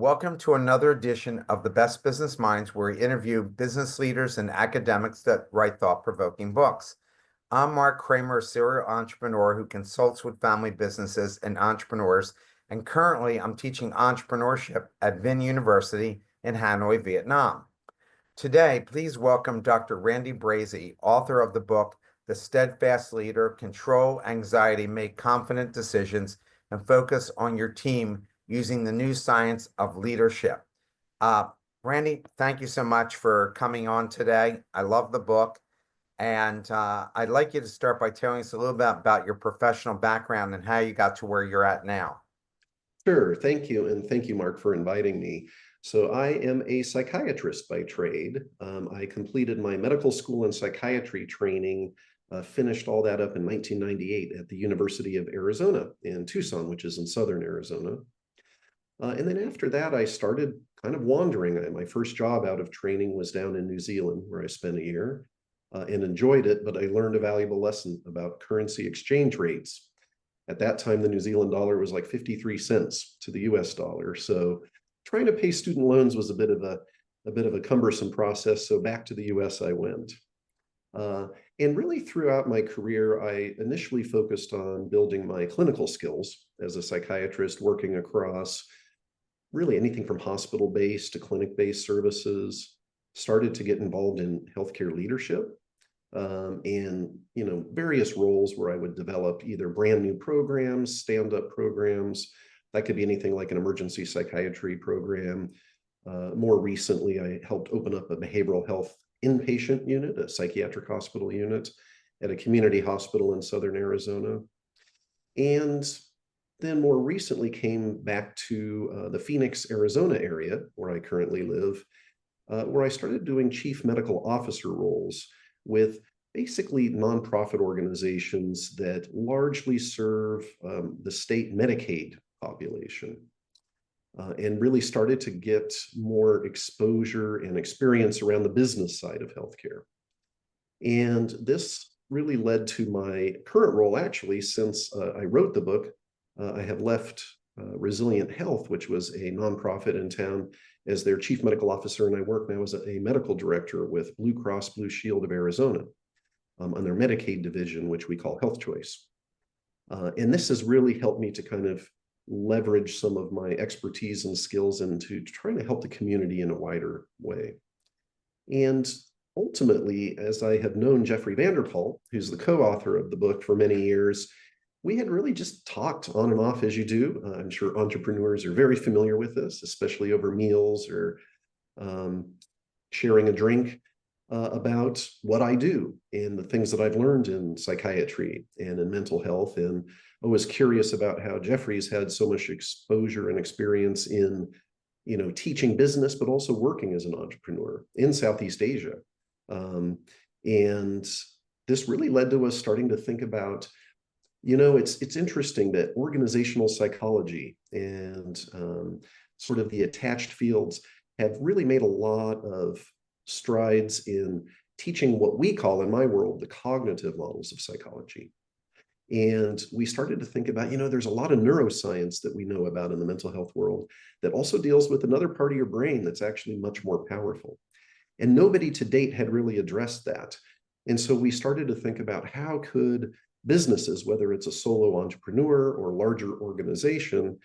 Welcome to another edition of the Best Business Minds, where we interview business leaders and academics that write thought-provoking books. I'm Marc Kramer, a serial entrepreneur who consults with family businesses and entrepreneurs, and currently I'm teaching entrepreneurship at Vinh University in Hanoi, Vietnam. Today, please welcome Dr. Randy Brazie, author of the book, The Steadfast Leader: Control Anxiety, Make Confident Decisions, and Focus on Your Team Using the New Science of Leadership. Randy, thank you so much for coming on today. I love the book. And I'd like you to start by telling us a little bit about your professional background and how you got to where you're at now. Sure. Thank you. And thank you, Marc, for inviting me. So I am a psychiatrist by trade. I completed my medical school and psychiatry training, finished all that up in 1998 at the University of Arizona in Tucson, which is in southern Arizona. And then after that, I started kind of wandering. My first job out of training was down in New Zealand, where I spent a year and enjoyed it, but I learned a valuable lesson about currency exchange rates. At that time, the New Zealand dollar was like 53 cents to the US dollar. So trying to pay student loans was a bit of a cumbersome process. So back to the US I went. And really throughout my career, I initially focused on building my clinical skills as a psychiatrist, working across really anything from hospital-based to clinic-based services, started to get involved in healthcare leadership, and various roles where I would develop either brand new programs, stand-up programs. That could be anything like an emergency psychiatry program. More recently, I helped open up a behavioral health inpatient unit, a psychiatric hospital unit at a community hospital in southern Arizona. And then more recently came back to the Phoenix, Arizona area, where I currently live, where I started doing chief medical officer roles with basically nonprofit organizations that largely serve the state Medicaid population, and really started to get more exposure and experience around the business side of healthcare. And this really led to my current role, actually, since I wrote the book. I have left Resilient Health, which was a nonprofit in town, as their chief medical officer, and I work now as a medical director with Blue Cross Blue Shield of Arizona on their Medicaid division, which we call Health Choice. And this has really helped me to kind of leverage some of my expertise and skills into trying to help the community in a wider way. And ultimately, as I have known Jeffrey Vanderpool, who's the co-author of the book for many years, we had really just talked on and off as you do. I'm sure entrepreneurs are very familiar with this, especially over meals or sharing a drink, about what I do and the things that I've learned in psychiatry and in mental health. And I was curious about how Jeffrey's had so much exposure and experience in, teaching business, but also working as an entrepreneur in Southeast Asia. And this really led to us starting to think about, it's interesting that organizational psychology and sort of the attached fields have really made a lot of strides in teaching what we call, in my world, the cognitive models of psychology. And we started to think about, there's a lot of neuroscience that we know about in the mental health world that also deals with another part of your brain that's actually much more powerful. And nobody to date had really addressed that. And so we started to think about how could businesses, whether it's a solo entrepreneur or larger organization,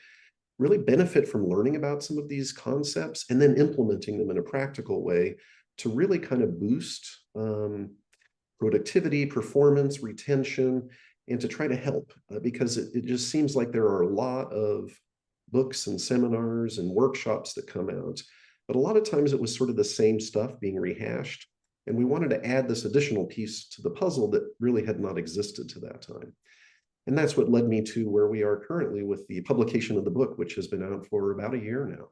really benefit from learning about some of these concepts and then implementing them in a practical way to really kind of boost productivity, performance, retention, and to try to help, because it just seems like there are a lot of books and seminars and workshops that come out, but a lot of times it was sort of the same stuff being rehashed. And we wanted to add this additional piece to the puzzle that really had not existed to that time. And that's what led me to where we are currently with the publication of the book, which has been out for about a year now.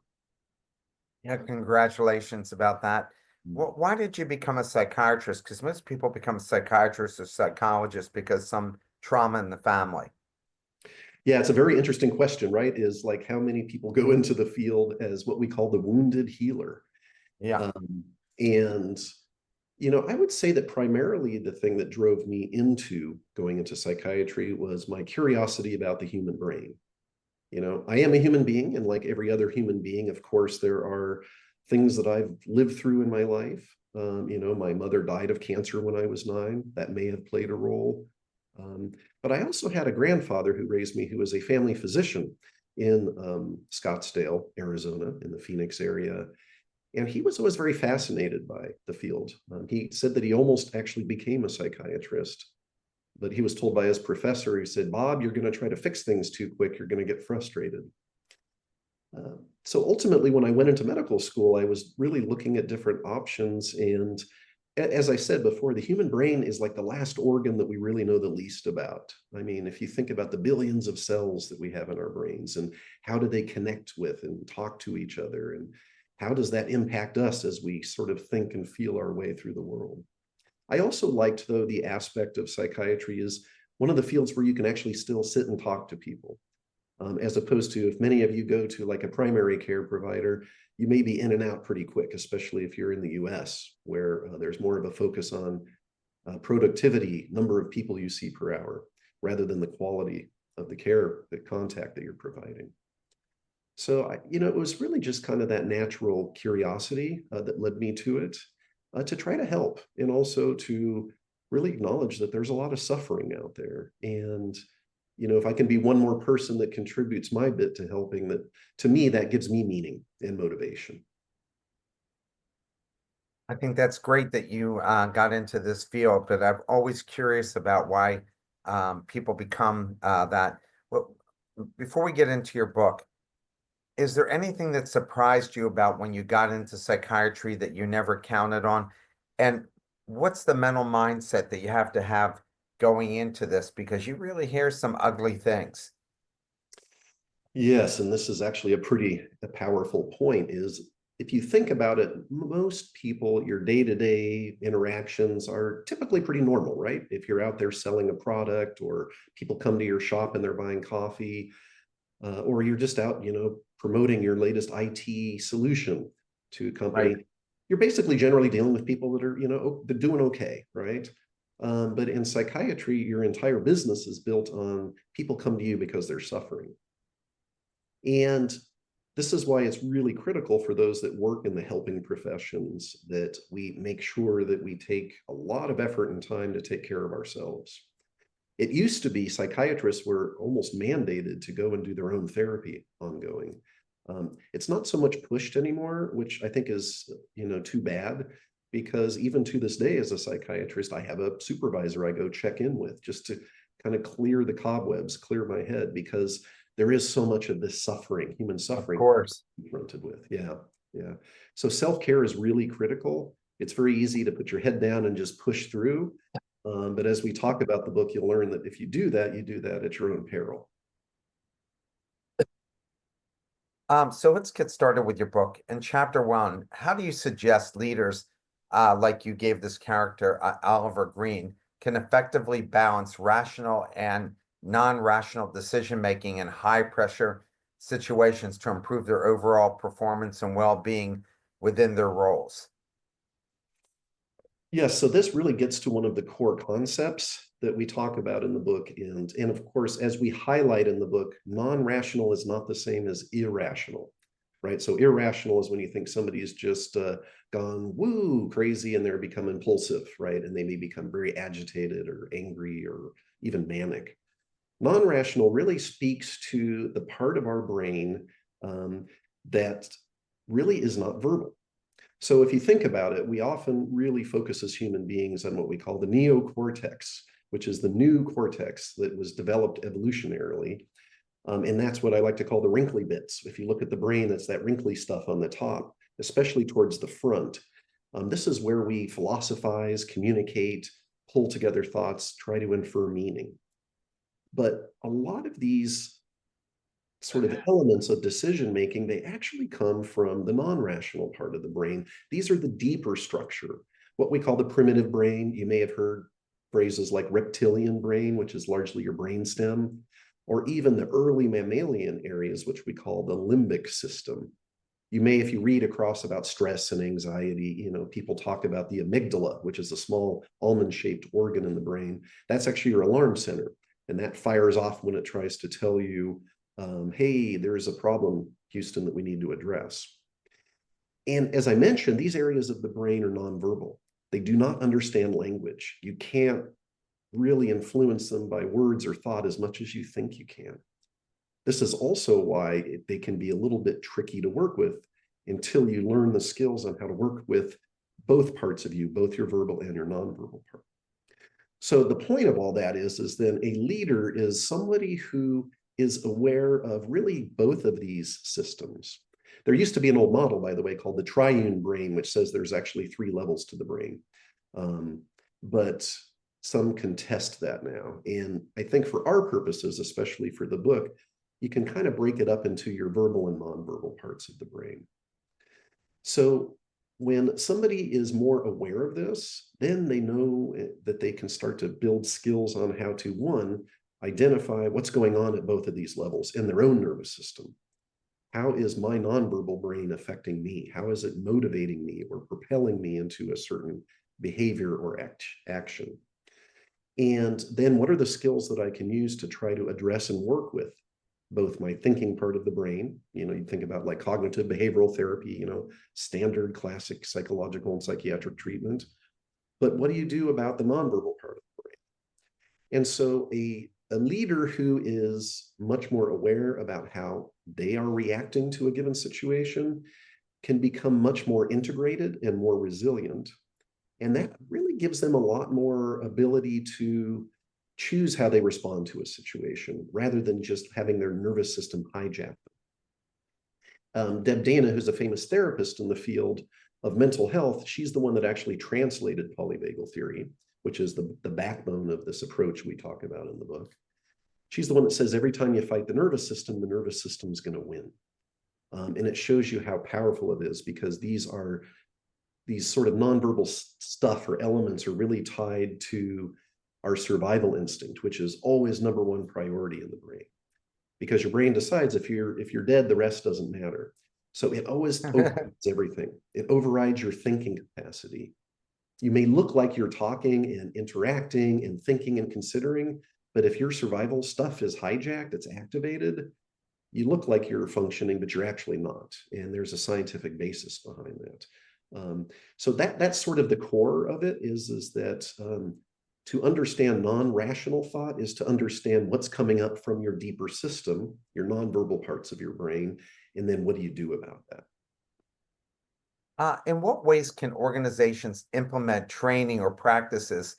Yeah, congratulations about that. Well, why did you become a psychiatrist? Because most people become psychiatrists or psychologists because some trauma in the family. Yeah, it's a very interesting question, right? Is like how many people go into the field as what we call the wounded healer. Yeah. And I would say that primarily the thing that drove me into going into psychiatry was my curiosity about the human brain. I am a human being, and like every other human being, of course, there are things that I've lived through in my life. My mother died of cancer when I was 9. That may have played a role. But I also had a grandfather who raised me who was a family physician in Scottsdale, Arizona, in the Phoenix area. And he was always very fascinated by the field. He said that he almost actually became a psychiatrist, but he was told by his professor, he said, "Bob, you're going to try to fix things too quick. You're going to get frustrated." So ultimately, when I went into medical school, I was really looking at different options. And as I said before, the human brain is like the last organ that we really know the least about. I mean, if you think about the billions of cells that we have in our brains and how do they connect with and talk to each other, and how does that impact us as we sort of think and feel our way through the world? I also liked, though, the aspect of psychiatry is one of the fields where you can actually still sit and talk to people. As opposed to if many of you go to like a primary care provider, you may be in and out pretty quick, especially if you're in the US, where there's more of a focus on productivity, number of people you see per hour, rather than the quality of the care, the contact that you're providing. So, it was really just kind of that natural curiosity that led me to it, to try to help and also to really acknowledge that there's a lot of suffering out there. And if I can be one more person that contributes my bit to helping, that to me, that gives me meaning and motivation. I think that's great that you got into this field, but I'm always curious about why people become that. Well, before we get into your book, is there anything that surprised you about when you got into psychiatry that you never counted on? And what's the mental mindset that you have to have going into this? Because you really hear some ugly things. Yes, and this is actually a powerful point, is if you think about it, most people, your day-to-day interactions are typically pretty normal, right? If you're out there selling a product, or people come to your shop and they're buying coffee, or you're just out, promoting your latest IT solution to a Right. company, you're basically generally dealing with people that are, they're doing okay, right? But in psychiatry, your entire business is built on people come to you because they're suffering. And this is why it's really critical for those that work in the helping professions that we make sure that we take a lot of effort and time to take care of ourselves. It used to be psychiatrists were almost mandated to go and do their own therapy ongoing. It's not so much pushed anymore, which I think is, too bad, because even to this day, as a psychiatrist, I have a supervisor I go check in with just to kind of clear the cobwebs, clear my head, because there is so much of this suffering, human Of suffering, course. confronted with. Yeah, yeah. So self-care is really critical. It's very easy to put your head down and just push through. But as we talk about the book, you'll learn that if you do that at your own peril. So let's get started with your book. In chapter 1, how do you suggest leaders, like you gave this character, Oliver Green, can effectively balance rational and non-rational decision making in high pressure situations to improve their overall performance and well-being within their roles? Yes, so this really gets to one of the core concepts that we talk about in the book. And of course, as we highlight in the book, non-rational is not the same as irrational, right? So irrational is when you think somebody's just gone woo crazy and they're become impulsive, right? And they may become very agitated or angry or even manic. Non-rational really speaks to the part of our brain that really is not verbal. So if you think about it, we often really focus as human beings on what we call the neocortex, which is the new cortex that was developed evolutionarily. And that's what I like to call the wrinkly bits. If you look at the brain, it's that wrinkly stuff on the top, especially towards the front. This is where we philosophize, communicate, pull together thoughts, try to infer meaning. But a lot of these sort of elements of decision making, they actually come from the non-rational part of the brain. These are the deeper structure, what we call the primitive brain. You may have heard phrases like reptilian brain, which is largely your brainstem, or even the early mammalian areas, which we call the limbic system. You may, if you read across about stress and anxiety, people talk about the amygdala, which is a small almond-shaped organ in the brain. That's actually your alarm center, and that fires off when it tries to tell you Hey, there's a problem, Houston, that we need to address. And as I mentioned, these areas of the brain are nonverbal. They do not understand language. You can't really influence them by words or thought as much as you think you can. This is also why they can be a little bit tricky to work with until you learn the skills on how to work with both parts of you, both your verbal and your nonverbal part. So the point of all that is then a leader is somebody who is aware of really both of these systems. There used to be an old model, by the way, called the triune brain, which says there's actually 3 levels to the brain. But some contest that now. And I think for our purposes, especially for the book, you can kind of break it up into your verbal and nonverbal parts of the brain. So when somebody is more aware of this, then they know that they can start to build skills on how to, one, identify what's going on at both of these levels in their own nervous system. How is my nonverbal brain affecting me? How is it motivating me or propelling me into a certain behavior or action? And then what are the skills that I can use to try to address and work with both my thinking part of the brain, you think about like cognitive behavioral therapy, standard classic psychological and psychiatric treatment. But what do you do about the nonverbal part of the brain? And so a leader who is much more aware about how they are reacting to a given situation can become much more integrated and more resilient. And that really gives them a lot more ability to choose how they respond to a situation rather than just having their nervous system hijack them. Deb Dana, who's a famous therapist in the field of mental health, she's the one that actually translated polyvagal theory, which is the backbone of this approach we talk about in the book. She's the one that says every time you fight the nervous system is going to win. And it shows you how powerful it is because these sort of nonverbal stuff or elements are really tied to our survival instinct, which is always number one priority in the brain. Because your brain decides if you're dead, the rest doesn't matter. So it always overrides everything. It overrides your thinking capacity. You may look like you're talking and interacting and thinking and considering, but if your survival stuff is hijacked, it's activated, you look like you're functioning, but you're actually not. And there's a scientific basis behind that. So that's sort of the core of it is that to understand non-rational thought is to understand what's coming up from your deeper system, your nonverbal parts of your brain, and then what do you do about that? In what ways can organizations implement training or practices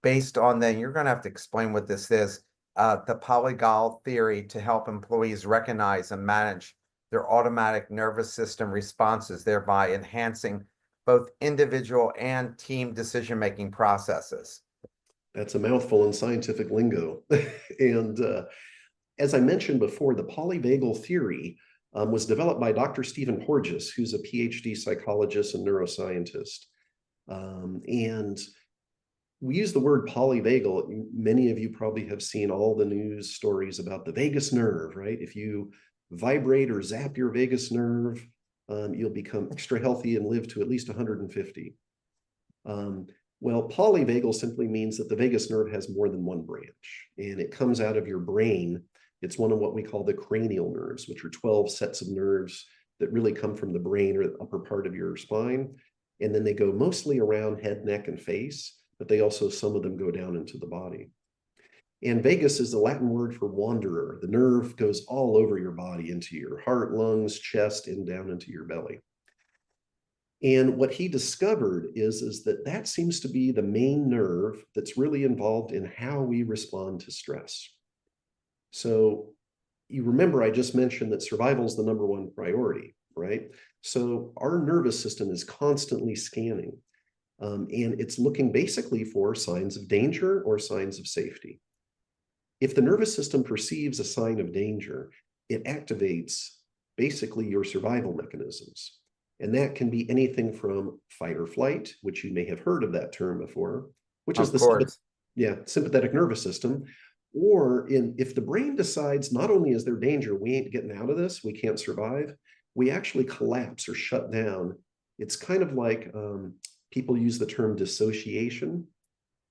based on then you're going to have to explain what this is, the polygal theory to help employees recognize and manage their automatic nervous system responses, thereby enhancing both individual and team decision-making processes? That's a mouthful in scientific lingo. And as I mentioned before, the polyvagal theory was developed by Dr. Stephen Porges, who's a PhD psychologist and neuroscientist. And we use the word polyvagal. Many of you probably have seen all the news stories about the vagus nerve, right? If you vibrate or zap your vagus nerve, you'll become extra healthy and live to at least 150. Well, polyvagal simply means that the vagus nerve has more than one branch, and it comes out of your brain. It's one of what we call the cranial nerves, which are 12 sets of nerves that really come from the brain or the upper part of your spine. And then they go mostly around head, neck, and face, but they also, some of them go down into the body. And vagus is the Latin word for wanderer. The nerve goes all over your body, into your heart, lungs, chest, and down into your belly. And what he discovered is that seems to be the main nerve that's really involved in how we respond to stress. So you remember I just mentioned that survival is the number one priority, right? So our nervous system is constantly scanning, and it's looking basically for signs of danger or signs of safety. If the nervous system perceives a sign of danger, it activates basically your survival mechanisms. And that can be anything from fight or flight, which you may have heard of that term before, which is Of course. sympathetic nervous system. Or if the brain decides not only is there danger, we ain't getting out of this, we can't survive, we actually collapse or shut down. It's kind of like people use the term dissociation,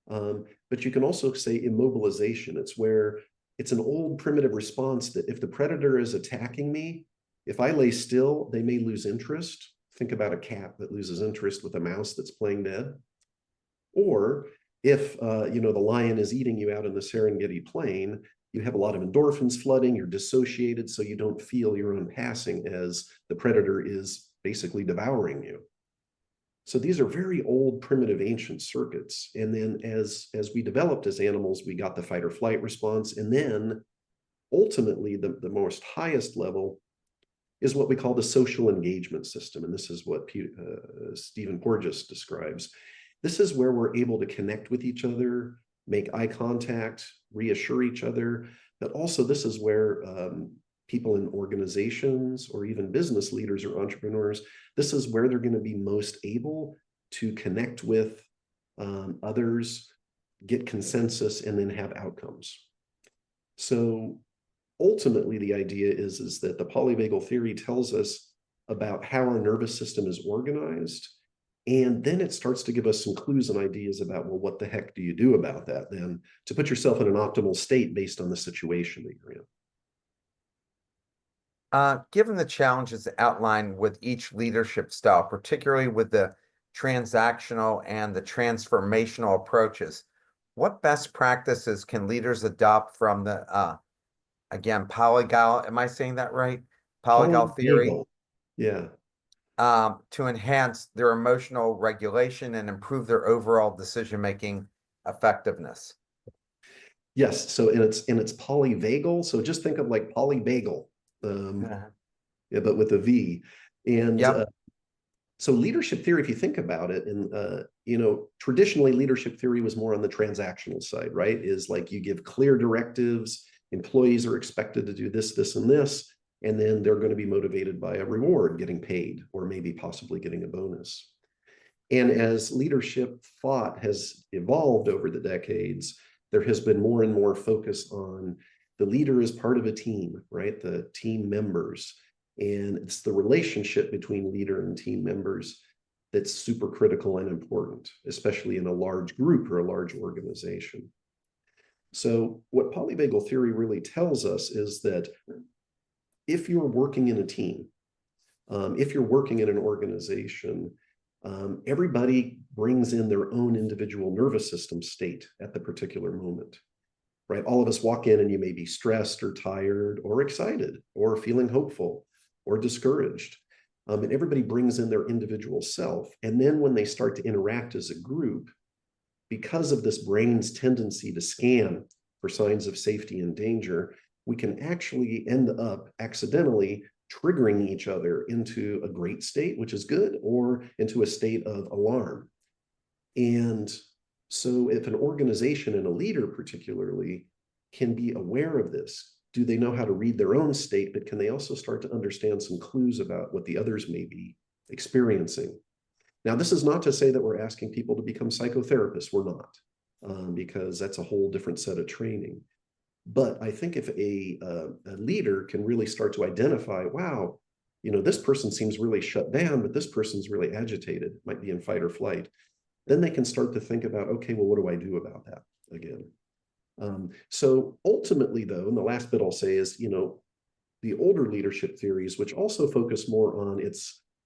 but you can also say immobilization. It's where it's an old primitive response that if the predator is attacking me, if I lay still, they may lose interest. Think about a cat that loses interest with a mouse that's playing dead. Or if the lion is eating you out in the Serengeti plain, you have a lot of endorphins flooding, you're dissociated, so you don't feel your own passing as the predator is basically devouring you. So these are very old, primitive, ancient circuits. And then as we developed as animals, we got the fight or flight response. And then ultimately, the most highest level is what we call the social engagement system. And this is what Stephen Porges describes. This is where we're able to connect with each other, make eye contact, reassure each other. But also this is where people in organizations or even business leaders or entrepreneurs, this is where they're going to be most able to connect with others, get consensus, and then have outcomes. So ultimately, the idea is that the polyvagal theory tells us about how our nervous system is organized. And then it starts to give us some clues and ideas about, well, what the heck do you do about that then to put yourself in an optimal state based on the situation that you're in? Given the challenges outlined with each leadership style, particularly with the transactional and the transformational approaches, what best practices can leaders adopt from the, again, polygal, am I saying that right? Polygal theory, Yeah. to enhance their emotional regulation and improve their overall decision-making effectiveness? Yes. So and it's polyvagal. So just think of like polybagel, yeah, but with a V. And Yep. so leadership theory, if you think about it, and traditionally leadership theory was more on the transactional side, right? Is like you give clear directives, employees are expected to do this, this, and this, and then they're going to be motivated by a reward, getting paid, or maybe possibly getting a bonus. And as leadership thought has evolved over the decades, there has been more and more focus on the leader as part of a team, right? The team members. And it's the relationship between leader and team members that's super critical and important, especially in a large group or a large organization. So what polyvagal theory really tells us is that if you're working in a team, if you're working in an organization, everybody brings in their own individual nervous system state at the particular moment, right? All of us walk in and you may be stressed or tired or excited or feeling hopeful or discouraged. And everybody brings in their individual self. And then when they start to interact as a group, because of this brain's tendency to scan for signs of safety and danger, we can actually end up accidentally triggering each other into a great state, which is good, or into a state of alarm. And so if an organization and a leader particularly can be aware of this, do they know how to read their own state, but can they also start to understand some clues about what the others may be experiencing? Now, this is not to say that we're asking people to become psychotherapists. We're not, because that's a whole different set of training. But I think if a leader can really start to identify, wow, this person seems really shut down, but this person's really agitated, might be in fight or flight, then they can start to think about, okay, well, what do I do about that again? So ultimately, though, and the last bit I'll say is, the older leadership theories, which also focus more on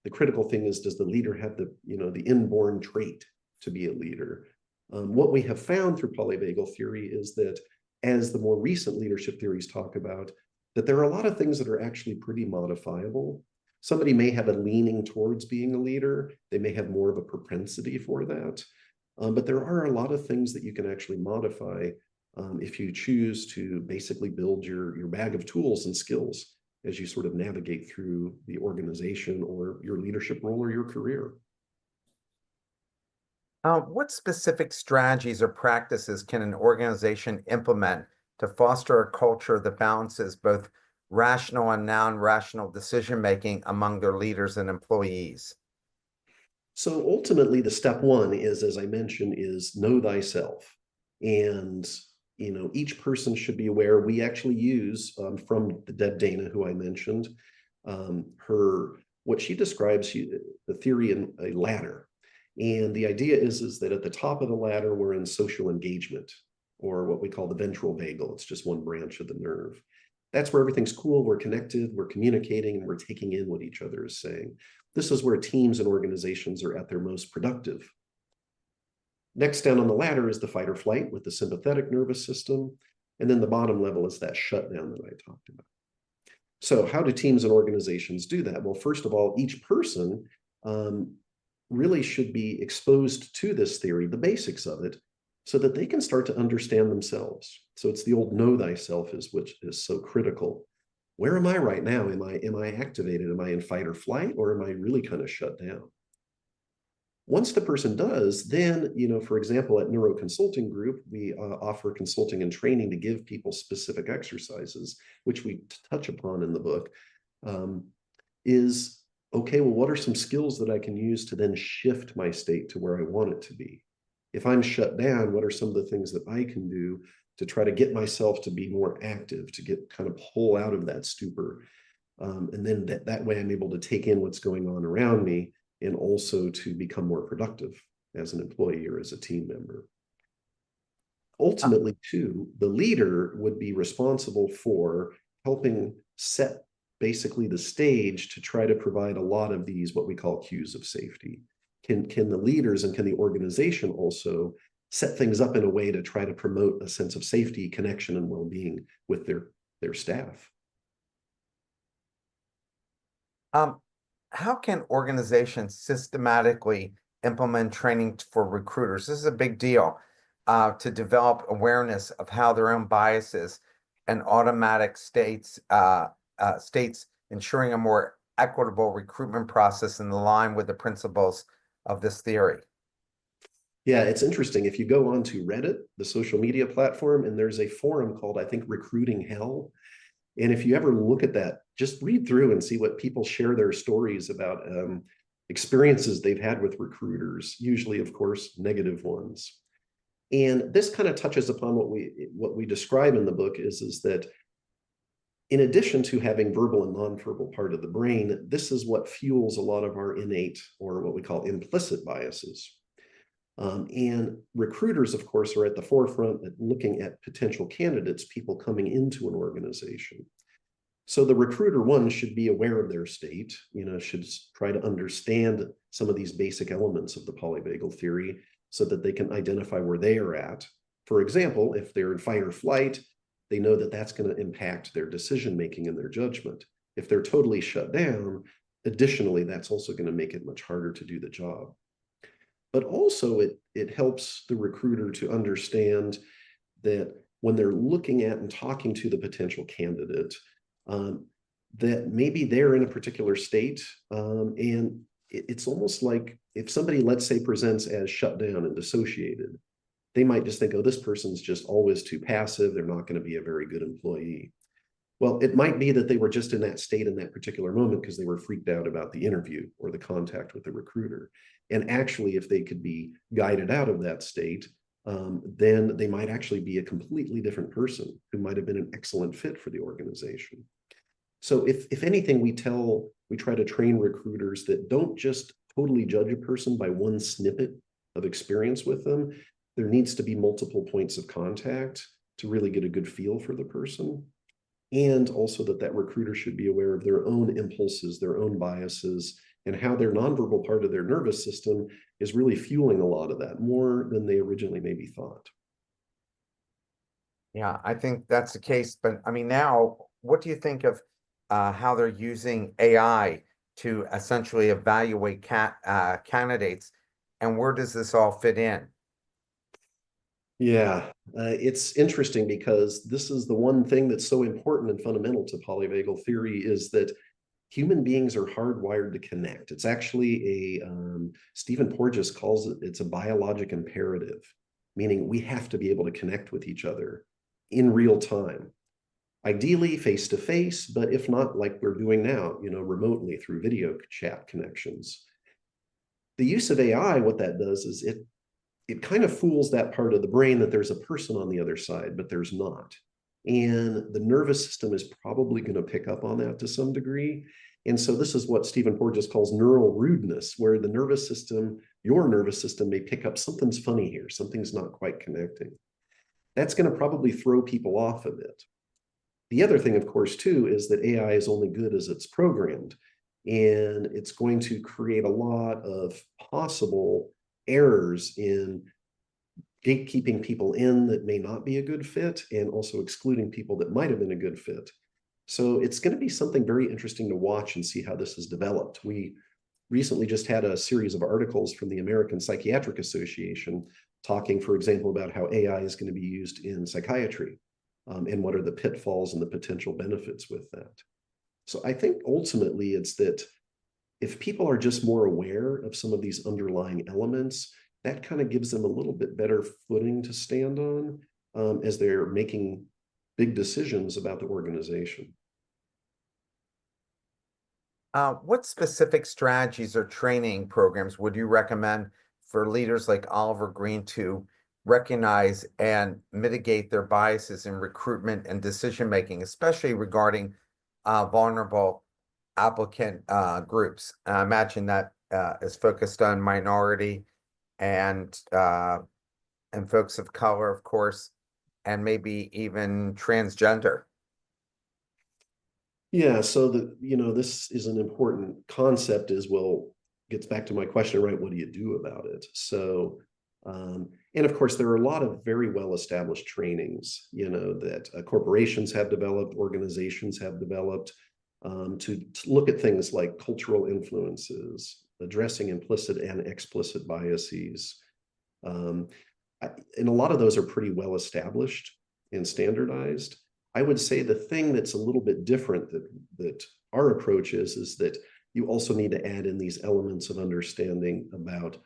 the critical thing is, does the leader have the inborn trait to be a leader? What we have found through polyvagal theory is that as the more recent leadership theories talk about, that there are a lot of things that are actually pretty modifiable. Somebody may have a leaning towards being a leader. They may have more of a propensity for that. But there are a lot of things that you can actually modify if you choose to basically build your bag of tools and skills as you sort of navigate through the organization or your leadership role or your career. What specific strategies or practices can an organization implement to foster a culture that balances both rational and non-rational decision-making among their leaders and employees? So ultimately, the step one is, as I mentioned, is know thyself. And each person should be aware. We actually use from the dead Dana, who I mentioned, what she describes the theory in a ladder. And the idea is that at the top of the ladder, we're in social engagement, or what we call the ventral vagal. It's just one branch of the nerve. That's where everything's cool, we're connected, we're communicating, and we're taking in what each other is saying. This is where teams and organizations are at their most productive. Next down on the ladder is the fight or flight with the sympathetic nervous system. And then the bottom level is that shutdown that I talked about. So how do teams and organizations do that? Well, first of all, each person really should be exposed to this theory, the basics of it, so that they can start to understand themselves. So it's the old know thyself which is so critical. Where am I right now? Am I activated? Am I in fight or flight, or am I really kind of shut down? Once the person does, then, for example, at Neuro Consulting Group, we offer consulting and training to give people specific exercises, which we touch upon in the book, is, okay, well, what are some skills that I can use to then shift my state to where I want it to be? If I'm shut down, what are some of the things that I can do to try to get myself to be more active, to get kind of pull out of that stupor? And then that way I'm able to take in what's going on around me, and also to become more productive as an employee or as a team member. Ultimately, too, the leader would be responsible for helping set basically the stage to try to provide a lot of these, what we call cues of safety. Can the leaders and can the organization also set things up in a way to try to promote a sense of safety, connection, and well-being with their staff? How can organizations systematically implement training for recruiters? This is a big deal to develop awareness of how their own biases and automatic states ensuring a more equitable recruitment process in line with the principles of this theory. Yeah, it's interesting. If you go on to Reddit, the social media platform, and there's a forum called, I think, Recruiting Hell. And if you ever look at that, just read through and see what people share their stories about experiences they've had with recruiters, usually, of course, negative ones. And this kind of touches upon what we describe in the book is that in addition to having verbal and nonverbal part of the brain, this is what fuels a lot of our innate, or what we call implicit, biases. And recruiters, of course, are at the forefront at looking at potential candidates, people coming into an organization. So the recruiter, one, should be aware of their state, should try to understand some of these basic elements of the polyvagal theory so that they can identify where they are at. For example, if they're in fight or flight, they know that that's going to impact their decision-making and their judgment. If they're totally shut down, additionally, that's also going to make it much harder to do the job. But also it helps the recruiter to understand that when they're looking at and talking to the potential candidate, that maybe they're in a particular state. And it's almost like if somebody, let's say, presents as shut down and dissociated, they might just think, oh, this person's just always too passive. They're not going to be a very good employee. Well, it might be that they were just in that state in that particular moment because they were freaked out about the interview or the contact with the recruiter. And actually, if they could be guided out of that state, then they might actually be a completely different person who might have been an excellent fit for the organization. So if anything, we try to train recruiters that don't just totally judge a person by one snippet of experience with them. There needs to be multiple points of contact to really get a good feel for the person. And also that recruiter should be aware of their own impulses, their own biases, and how their nonverbal part of their nervous system is really fueling a lot of that, more than they originally maybe thought. Yeah, I think that's the case. But I mean, now, what do you think of how they're using AI to essentially evaluate candidates, and where does this all fit in? Yeah, it's interesting because this is the one thing that's so important and fundamental to polyvagal theory, is that human beings are hardwired to connect. It's actually Stephen Porges calls it's a biologic imperative, meaning we have to be able to connect with each other in real time. Ideally face to face, but if not, like we're doing now, remotely through video chat connections. The use of AI, what that does is it kind of fools that part of the brain that there's a person on the other side, but there's not. And the nervous system is probably going to pick up on that to some degree. And so this is what Stephen Porges calls neural rudeness, where the nervous system, your nervous system, may pick up something's funny here, something's not quite connecting. that's going to probably throw people off a bit. The other thing, of course, too, is that AI is only good as it's programmed, and it's going to create a lot of possible errors in gatekeeping people in that may not be a good fit, and also excluding people that might have been a good fit. So it's going to be something very interesting to watch and see how this is developed. We recently just had a series of articles from the American Psychiatric Association talking, for example, about how AI is going to be used in psychiatry, and what are the pitfalls and the potential benefits with that. So I think ultimately it's that if people are just more aware of some of these underlying elements, that kind of gives them a little bit better footing to stand on, as they're making big decisions about the organization. What specific strategies or training programs would you recommend for leaders like Oliver Green to recognize and mitigate their biases in recruitment and decision making, especially regarding vulnerable applicant groups? I imagine that is focused on minority and folks of color, of course, and maybe even transgender. Yeah, so this is an important concept as well, gets back to my question, right? What do you do about it? So, and of course, there are a lot of very well-established trainings, that corporations have developed, organizations have developed, to look at things like cultural influences, addressing implicit and explicit biases. And a lot of those are pretty well established and standardized. I would say the thing that's a little bit different that our approach is that you also need to add in these elements of understanding about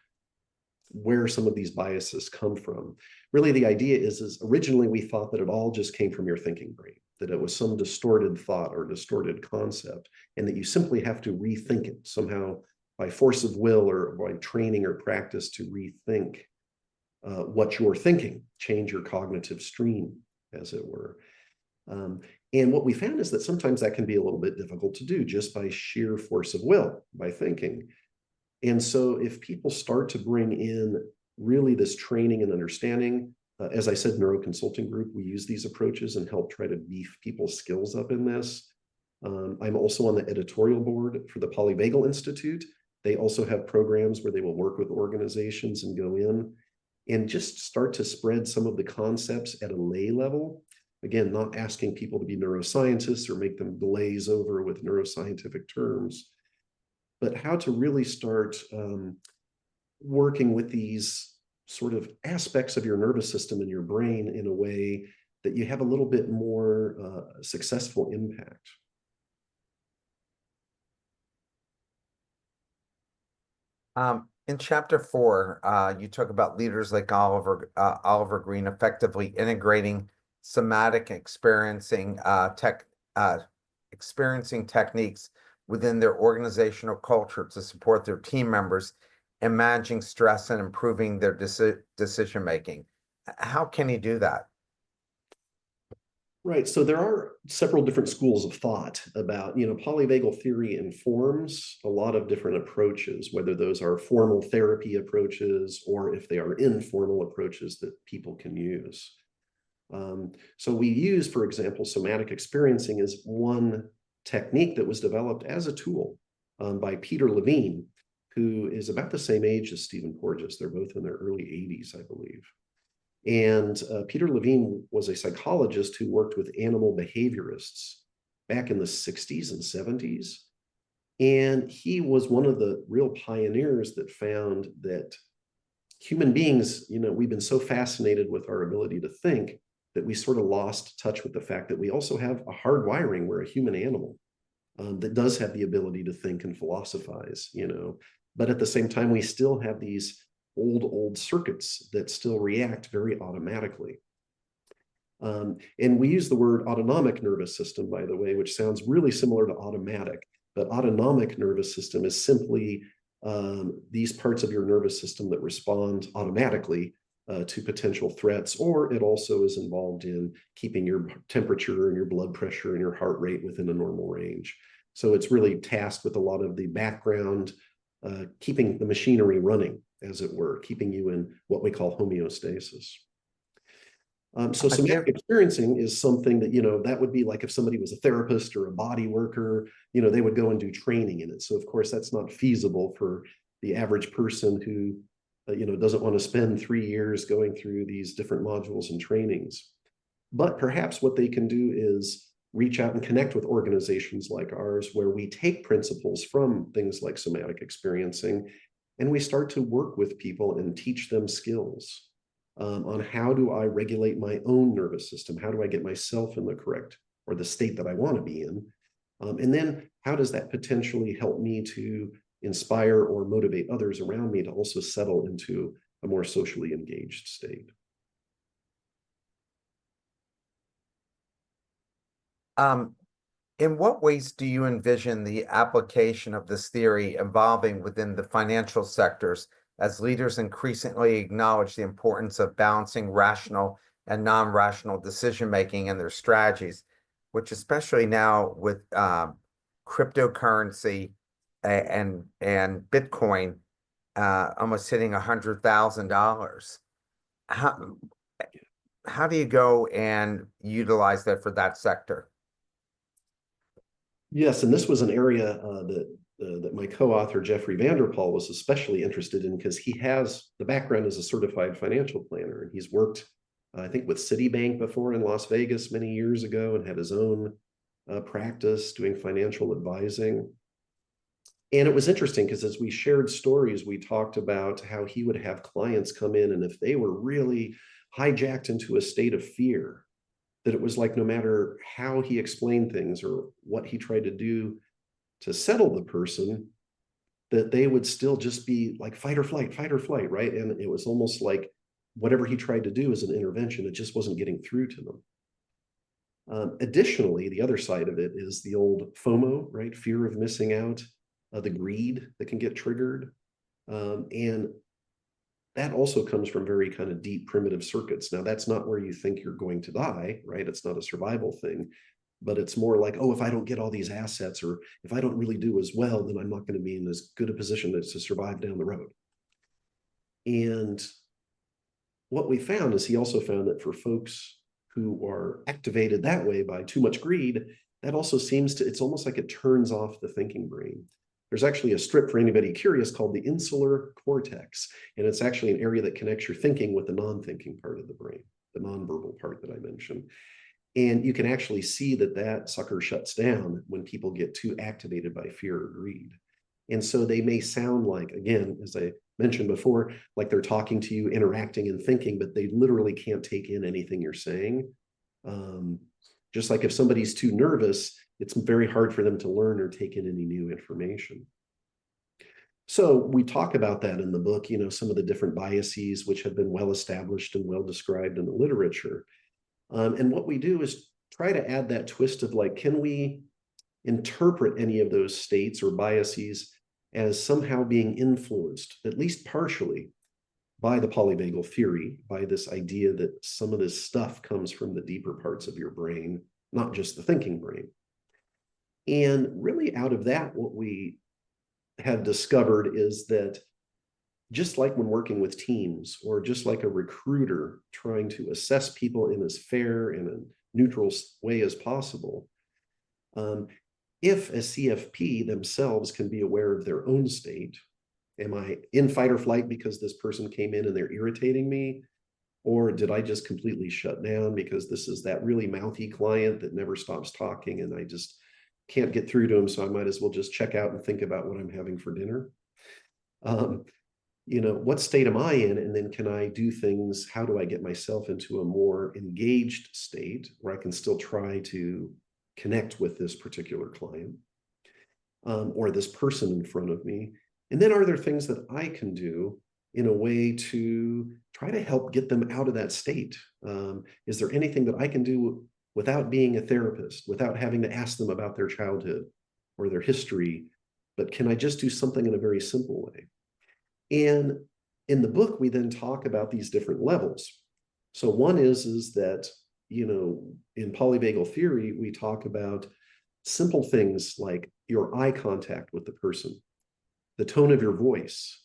where some of these biases come from. Really, the idea is originally we thought that it all just came from your thinking brain, that it was some distorted thought or distorted concept, and that you simply have to rethink it somehow by force of will or by training or practice to rethink what you're thinking, change your cognitive stream, as it were. And what we found is that sometimes that can be a little bit difficult to do just by sheer force of will, by thinking. And so if people start to bring in really this training and understanding, as I said, neuroconsulting group, we use these approaches and help try to beef people's skills up in this. I'm also on the editorial board for the Polyvagal Institute. They also have programs where they will work with organizations and go in and just start to spread some of the concepts at a lay level. Again, not asking people to be neuroscientists or make them glaze over with neuroscientific terms, but how to really start working with these sort of aspects of your nervous system and your brain in a way that you have a little bit more successful impact. In chapter 4, you talk about leaders like Oliver Green effectively integrating somatic experiencing techniques within their organizational culture to support their team members in managing stress and improving their decision making. How can he do that? Right. So there are several different schools of thought about, polyvagal theory informs a lot of different approaches, whether those are formal therapy approaches or if they are informal approaches that people can use. So we use, for example, somatic experiencing as one technique that was developed as a tool by Peter Levine, who is about the same age as Stephen Porges. They're both in their early 80s, I believe. And Peter Levine was a psychologist who worked with animal behaviorists back in the 60s and 70s. And he was one of the real pioneers that found that human beings, we've been so fascinated with our ability to think that we sort of lost touch with the fact that we also have a hard wiring. We're a human animal that does have the ability to think and philosophize, but at the same time, we still have these old circuits that still react very automatically. And we use the word autonomic nervous system, by the way, which sounds really similar to automatic, but autonomic nervous system is simply these parts of your nervous system that respond automatically to potential threats, or it also is involved in keeping your temperature and your blood pressure and your heart rate within a normal range. So it's really tasked with a lot of the background, keeping the machinery running, as it were, keeping you in what we call homeostasis. So somatic Give experiencing is something that, that would be like if somebody was a therapist or a body worker, they would go and do training in it. So of course, that's not feasible for the average person who, doesn't want to spend 3 years going through these different modules and trainings. But perhaps what they can do is reach out and connect with organizations like ours, where we take principles from things like somatic experiencing, and we start to work with people and teach them skills on how do I regulate my own nervous system? How do I get myself in the correct or the state that I want to be in? And then how does that potentially help me to inspire or motivate others around me to also settle into a more socially engaged state? In what ways do you envision the application of this theory evolving within the financial sectors as leaders increasingly acknowledge the importance of balancing rational and non-rational decision making in their strategies, which especially now with cryptocurrency and Bitcoin almost hitting $100,000. How how do you go and utilize that for that sector? Yes, and this was an area that my co-author Jeffrey Vanderpaul was especially interested in, because he has the background as a certified financial planner, and he's worked, I think, with Citibank before in Las Vegas many years ago, and had his own practice doing financial advising. And it was interesting because as we shared stories, we talked about how he would have clients come in, and if they were really hijacked into a state of fear, that it was like no matter how he explained things or what he tried to do to settle the person, that they would still just be like fight or flight, right? And it was almost like whatever he tried to do as an intervention, it just wasn't getting through to them. Additionally, the other side of it is the old FOMO, right? Fear of missing out, the greed that can get triggered. And that also comes from very kind of deep primitive circuits. Now, that's not where you think you're going to die, right? It's not a survival thing, but it's more like, oh, if I don't get all these assets, or if I don't really do as well, then I'm not going to be in as good a position to survive down the road. And what we found is he also found that for folks who are activated that way by too much greed, that also seems to, it's almost like it turns off the thinking brain. There's actually a strip for anybody curious called the insular cortex, and it's actually an area that connects your thinking with the non-thinking part of the brain, the nonverbal part that I mentioned. And you can actually see that that sucker shuts down when people get too activated by fear or greed. And so they may sound like, again, as I mentioned before, like they're talking to you, interacting and thinking, but they literally can't take in anything you're saying. Just like if somebody's too nervous, it's very hard for them to learn or take in any new information. So we talk about that in the book, some of the different biases which have been well established and well described in the literature. And what we do is try to add that twist of like, can we interpret any of those states or biases as somehow being influenced, at least partially, by the polyvagal theory, by this idea that some of this stuff comes from the deeper parts of your brain, not just the thinking brain. And really out of that, what we have discovered is that just like when working with teams, or just like a recruiter trying to assess people in as fair and a neutral way as possible, if a CFP themselves can be aware of their own state, am I in fight or flight because this person came in and they're irritating me? Or did I just completely shut down because this is that really mouthy client that never stops talking and I just can't get through to him, so I might as well just check out and think about what I'm having for dinner? What state am I in? And then can I do things? How do I get myself into a more engaged state where I can still try to connect with this particular client or this person in front of me? And then are there things that I can do in a way to try to help get them out of that state? Is there anything that I can do without being a therapist, without having to ask them about their childhood or their history? But can I just do something in a very simple way? And in the book, we then talk about these different levels. So one is that, in polyvagal theory, we talk about simple things like your eye contact with the person, the tone of your voice,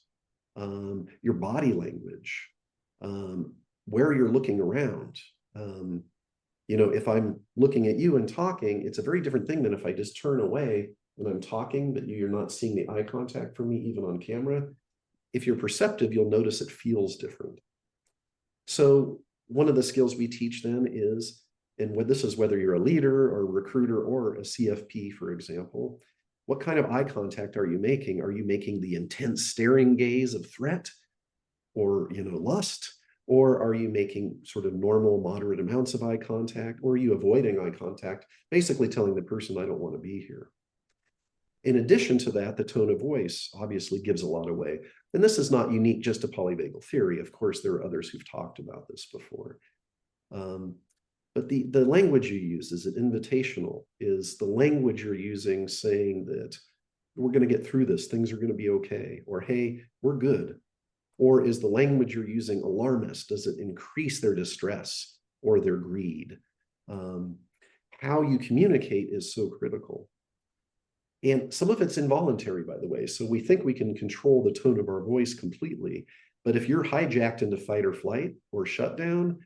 your body language, where you're looking around, If I'm looking at you and talking, it's a very different thing than if I just turn away when I'm talking, but you're not seeing the eye contact from me, even on camera. If you're perceptive, you'll notice it feels different. So one of the skills we teach then is, and this is whether you're a leader or a recruiter or a CFP, for example, what kind of eye contact are you making? Are you making the intense staring gaze of threat or lust? Or are you making sort of normal, moderate amounts of eye contact? Or are you avoiding eye contact, basically telling the person, I don't want to be here? In addition to that, the tone of voice obviously gives a lot away. And this is not unique just to polyvagal theory. Of course, there are others who've talked about this before. But the language you use, is it invitational? Is the language you're using saying that we're going to get through this, things are going to be okay, or hey, we're good? Or is the language you're using alarmist? Does it increase their distress or their greed? How you communicate is so critical. And some of it's involuntary, by the way. So we think we can control the tone of our voice completely. But if you're hijacked into fight or flight or shutdown,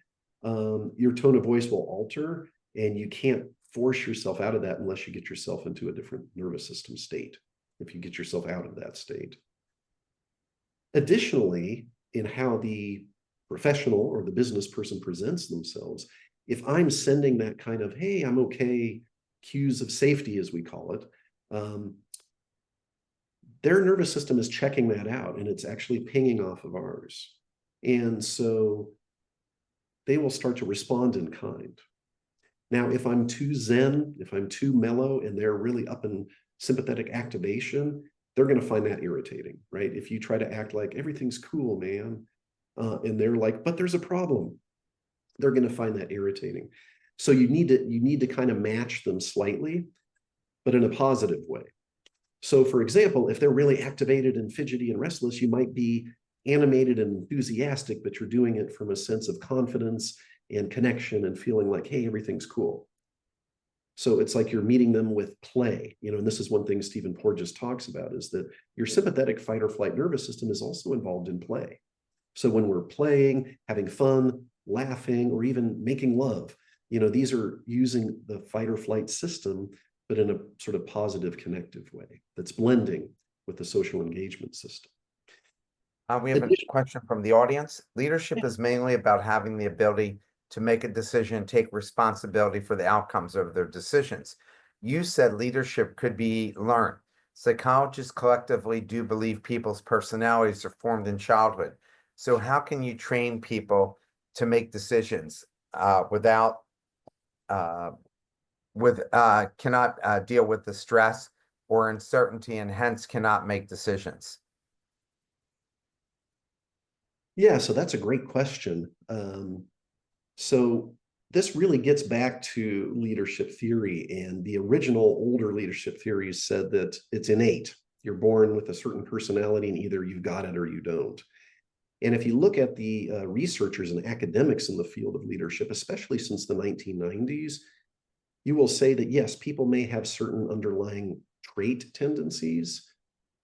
your tone of voice will alter, and you can't force yourself out of that unless you get yourself into a different nervous system state, if you get yourself out of that state. Additionally, in how the professional or the business person presents themselves, if I'm sending that kind of, hey, I'm okay, cues of safety, as we call it, their nervous system is checking that out, and it's actually pinging off of ours. And so they will start to respond in kind. Now, if I'm too zen, if I'm too mellow, and they're really up in sympathetic activation, they're going to find that irritating, right? If you try to act like everything's cool, man, and they're like, but there's a problem, they're going to find that irritating. So you need to kind of match them slightly, but in a positive way. So for example, if they're really activated and fidgety and restless, you might be animated and enthusiastic, but you're doing it from a sense of confidence and connection and feeling like, hey, everything's cool. So it's like you're meeting them with play, and this is one thing Stephen Porges talks about, is that your sympathetic fight or flight nervous system is also involved in play. So when we're playing, having fun, laughing, or even making love, these are using the fight or flight system, but in a sort of positive, connective way that's blending with the social engagement system. We have a question from the audience. Leadership is mainly about having the ability to make a decision, take responsibility for the outcomes of their decisions. You said leadership could be learned. Psychologists collectively do believe people's personalities are formed in childhood. So how can you train people to make decisions cannot deal with the stress or uncertainty, and hence cannot make decisions? Yeah, so that's a great question. So this really gets back to leadership theory, and the original older leadership theories said that it's innate. You're born with a certain personality, and either you've got it or you don't. And if you look at the researchers and academics in the field of leadership, especially since the 1990s, you will say that yes, people may have certain underlying trait tendencies,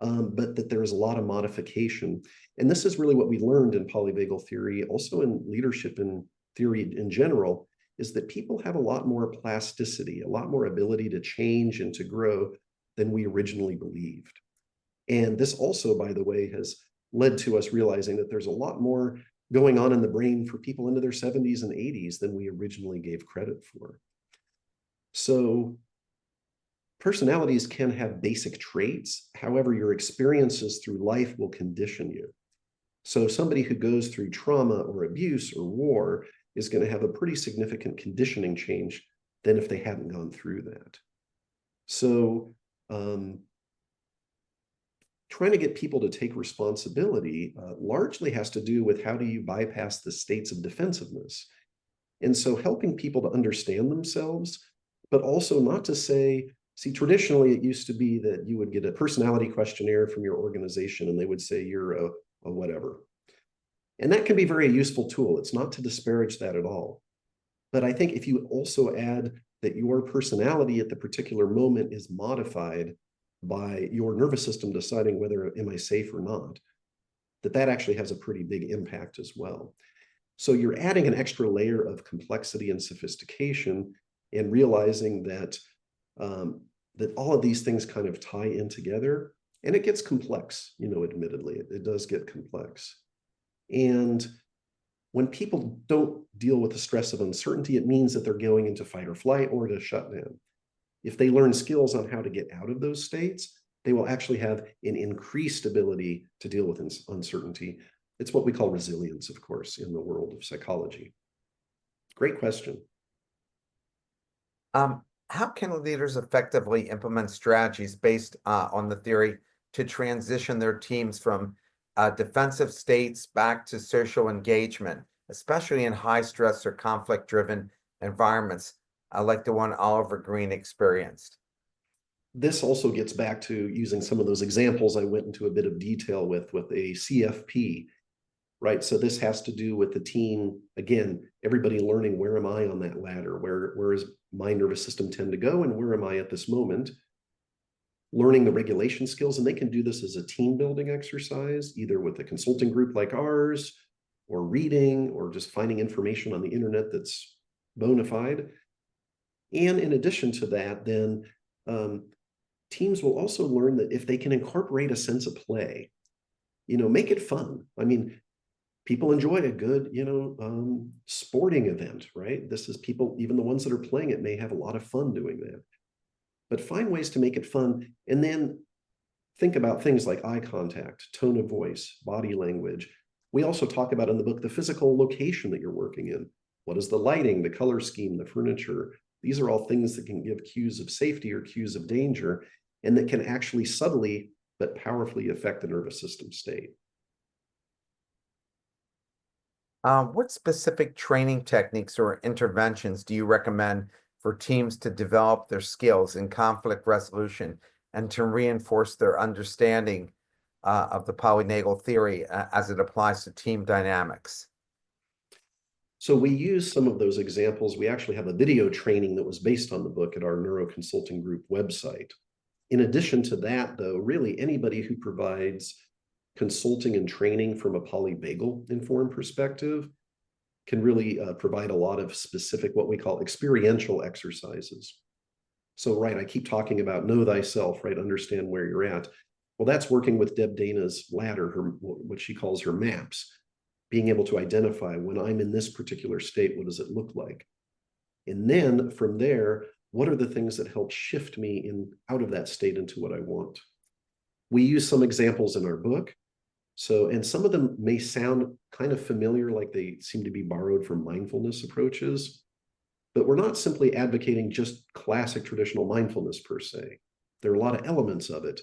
but that there is a lot of modification. And this is really what we learned in polyvagal theory, also in leadership and theory in general, is that people have a lot more plasticity, a lot more ability to change and to grow than we originally believed. And this also, by the way, has led to us realizing that there's a lot more going on in the brain for people into their 70s and 80s than we originally gave credit for. So personalities can have basic traits. However, your experiences through life will condition you. So somebody who goes through trauma or abuse or war is going to have a pretty significant conditioning change than if they hadn't gone through that. So trying to get people to take responsibility largely has to do with how do you bypass the states of defensiveness. And so helping people to understand themselves, but also not to say, see, traditionally it used to be that you would get a personality questionnaire from your organization and they would say you're a whatever. And that can be a very useful tool. It's not to disparage that at all. But I think if you also add that your personality at the particular moment is modified by your nervous system deciding whether am I safe or not, that actually has a pretty big impact as well. So you're adding an extra layer of complexity and sophistication, and realizing that that all of these things kind of tie in together, and it gets complex. Admittedly, it does get complex. And when people don't deal with the stress of uncertainty, it means that they're going into fight or flight or to shut down. If they learn skills on how to get out of those states, they will actually have an increased ability to deal with uncertainty. It's what we call resilience, of course, in the world of psychology. Great question. How can leaders effectively implement strategies based on the theory to transition their teams from defensive states back to social engagement, especially in high stress or conflict-driven environments like the one Oliver Green experienced? This also gets back to using some of those examples I went into a bit of detail with a CFP, right? So this has to do with the team, again, everybody learning, where am I on that ladder? Where is my nervous system tend to go, and where am I at this moment? Learning the regulation skills, and they can do this as a team building exercise, either with a consulting group like ours, or reading, or just finding information on the internet that's bona fide. And in addition to that, then teams will also learn that if they can incorporate a sense of play, make it fun. I mean, people enjoy a good, sporting event, right? This is people, even the ones that are playing it may have a lot of fun doing that. But find ways to make it fun, and then think about things like eye contact, tone of voice, body language. We also talk about in the book the physical location that you're working in. What is the lighting, the color scheme, the furniture? These are all things that can give cues of safety or cues of danger, and that can actually subtly but powerfully affect the nervous system state. What specific training techniques or interventions do you recommend for teams to develop their skills in conflict resolution and to reinforce their understanding of the polynagal theory as it applies to team dynamics? So we use some of those examples. We actually have a video training that was based on the book at our neuroconsulting group website. In addition to that, though, really anybody who provides consulting and training from a polyvagal informed perspective can really provide a lot of specific, what we call experiential exercises. So, right, I keep talking about know thyself, right? Understand where you're at. Well, that's working with Deb Dana's ladder, what she calls her maps, being able to identify when I'm in this particular state, what does it look like? And then from there, what are the things that help shift me out of that state into what I want? We use some examples in our book. So, and some of them may sound kind of familiar, like they seem to be borrowed from mindfulness approaches, but we're not simply advocating just classic traditional mindfulness per se. There are a lot of elements of it.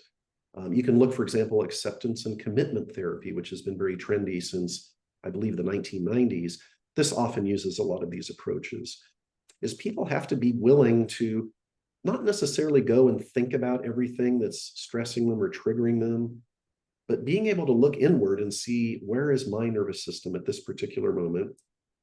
You can look, for example, acceptance and commitment therapy, which has been very trendy since, I believe, the 1990s. This often uses a lot of these approaches. Is people have to be willing to not necessarily go and think about everything that's stressing them or triggering them, but being able to look inward and see, where is my nervous system at this particular moment?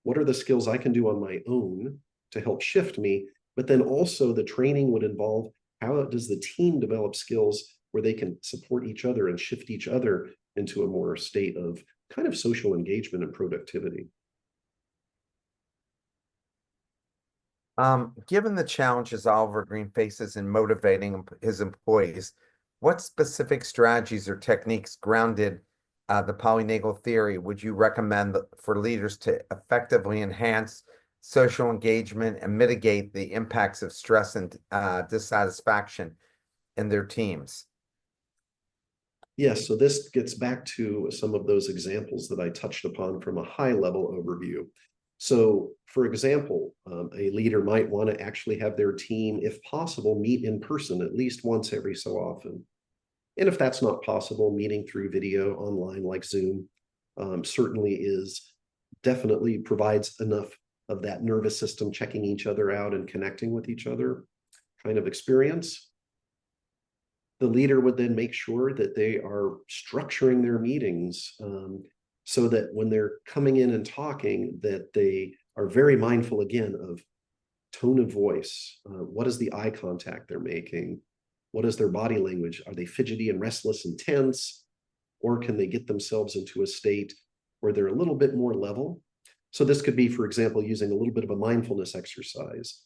What are the skills I can do on my own to help shift me? But then also the training would involve, how does the team develop skills where they can support each other and shift each other into a more state of kind of social engagement and productivity? Given the challenges Oliver Green faces in motivating his employees, what specific strategies or techniques grounded the polynagal theory would you recommend for leaders to effectively enhance social engagement and mitigate the impacts of stress and dissatisfaction in their teams? Yes, so this gets back to some of those examples that I touched upon from a high level overview. So, for example, a leader might want to actually have their team, if possible, meet in person at least once every so often. And if that's not possible, meeting through video online like Zoom certainly definitely provides enough of that nervous system checking each other out and connecting with each other kind of experience. The leader would then make sure that they are structuring their meetings so that when they're coming in and talking, that they are very mindful again of tone of voice. What is the eye contact they're making? What is their body language? Are they fidgety and restless and tense? Or can they get themselves into a state where they're a little bit more level? So this could be, for example, using a little bit of a mindfulness exercise.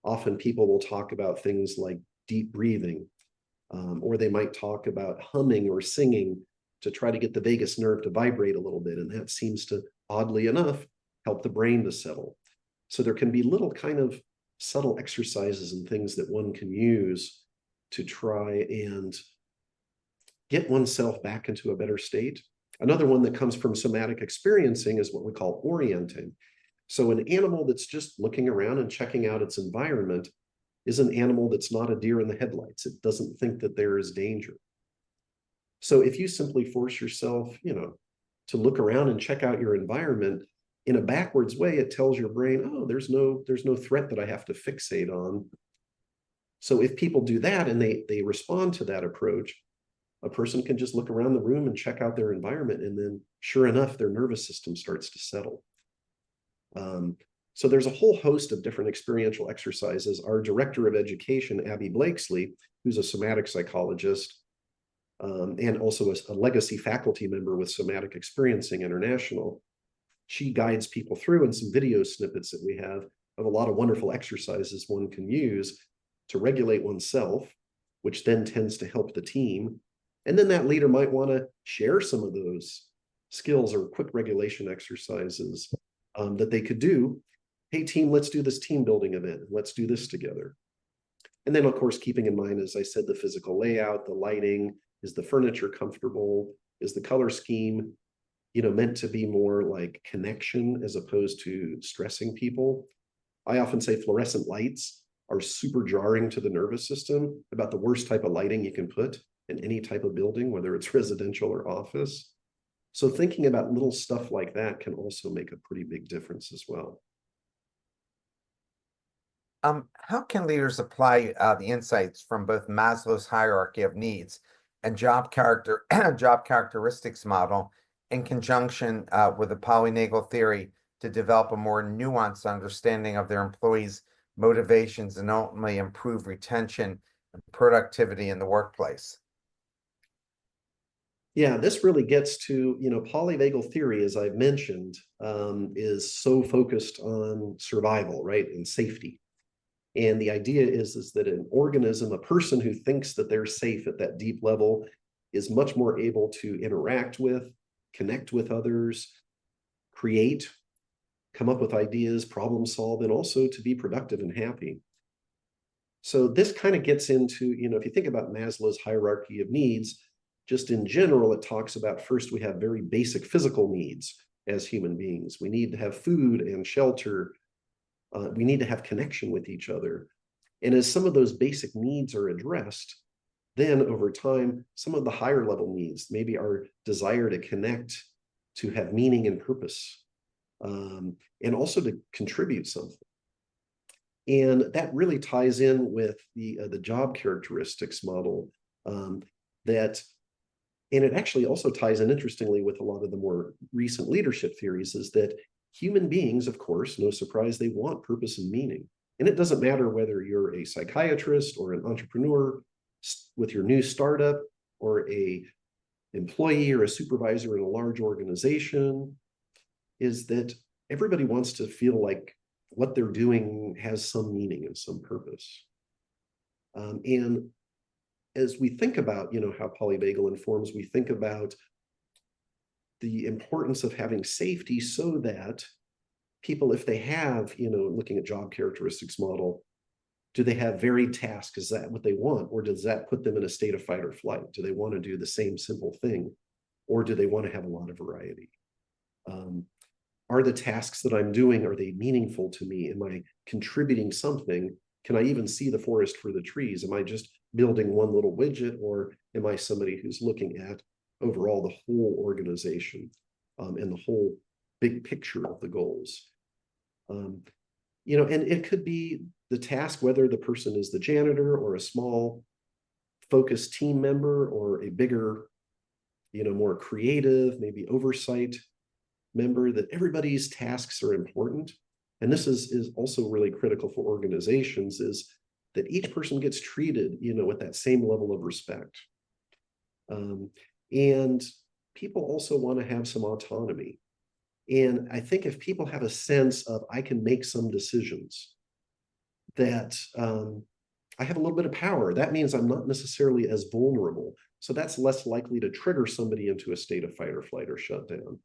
Often people will talk about things like deep breathing, or they might talk about humming or singing to try to get the vagus nerve to vibrate a little bit. And that seems to, oddly enough, help the brain to settle. So there can be little kind of subtle exercises and things that one can use to try and get oneself back into a better state. Another one that comes from somatic experiencing is what we call orienting. So an animal that's just looking around and checking out its environment is an animal that's not a deer in the headlights. It doesn't think that there is danger. So if you simply force yourself, to look around and check out your environment in a backwards way, it tells your brain, oh, there's no threat that I have to fixate on. So if people do that and they respond to that approach, a person can just look around the room and check out their environment, and then sure enough, their nervous system starts to settle. So there's a whole host of different experiential exercises. Our director of education, Abby Blakesley, who's a somatic psychologist, and also a legacy faculty member with Somatic Experiencing International, she guides people through, and some video snippets that we have of a lot of wonderful exercises one can use to regulate oneself, which then tends to help the team. And then that leader might want to share some of those skills or quick regulation exercises that they could do. Hey, team, let's do this team building event. Let's do this together. And then, of course, keeping in mind, as I said, the physical layout, the lighting, is the furniture comfortable? Is the color scheme, meant to be more like connection as opposed to stressing people? I often say fluorescent lights are super jarring to the nervous system, about the worst type of lighting you can put in any type of building, whether it's residential or office. So thinking about little stuff like that can also make a pretty big difference as well. How can leaders apply the insights from both Maslow's hierarchy of needs and job characteristics model in conjunction with the polyvagal theory to develop a more nuanced understanding of their employees' motivations and ultimately improve retention and productivity in the workplace? Yeah, this really gets to, polyvagal theory, as I've mentioned, is so focused on survival, right, and safety. And the idea is that an organism, a person who thinks that they're safe at that deep level, is much more able to interact with, connect with others, create, come up with ideas, problem solve, and also to be productive and happy. So this kind of gets into, if you think about Maslow's hierarchy of needs, just in general, it talks about first we have very basic physical needs as human beings. We need to have food and shelter. We need to have connection with each other. And as some of those basic needs are addressed, then over time, some of the higher level needs, maybe our desire to connect, to have meaning and purpose, and also to contribute something. And that really ties in with the job characteristics model and it actually also ties in interestingly with a lot of the more recent leadership theories, is that human beings, of course, no surprise, they want purpose and meaning. And it doesn't matter whether you're a psychiatrist or an entrepreneur with your new startup, or a employee or a supervisor in a large organization, is that everybody wants to feel like what they're doing has some meaning and some purpose. And as we think about, how polyvagal informs, we think about the importance of having safety so that people, if they have, looking at job characteristics model, do they have varied tasks? Is that what they want? Or does that put them in a state of fight or flight? Do they want to do the same simple thing? Or do they want to have a lot of variety? Are the tasks that I'm doing, are they meaningful to me? Am I contributing something? Can I even see the forest for the trees? Am I just building one little widget, or am I somebody who's looking at overall the whole organization and the whole big picture of the goals? And it could be the task, whether the person is the janitor or a small focused team member, or a bigger, more creative, maybe oversight member, that everybody's tasks are important. And this is also really critical for organizations, is that each person gets treated, with that same level of respect. And people also want to have some autonomy. And I think if people have a sense of, I can make some decisions, that I have a little bit of power, that means I'm not necessarily as vulnerable. So that's less likely to trigger somebody into a state of fight or flight or shutdown.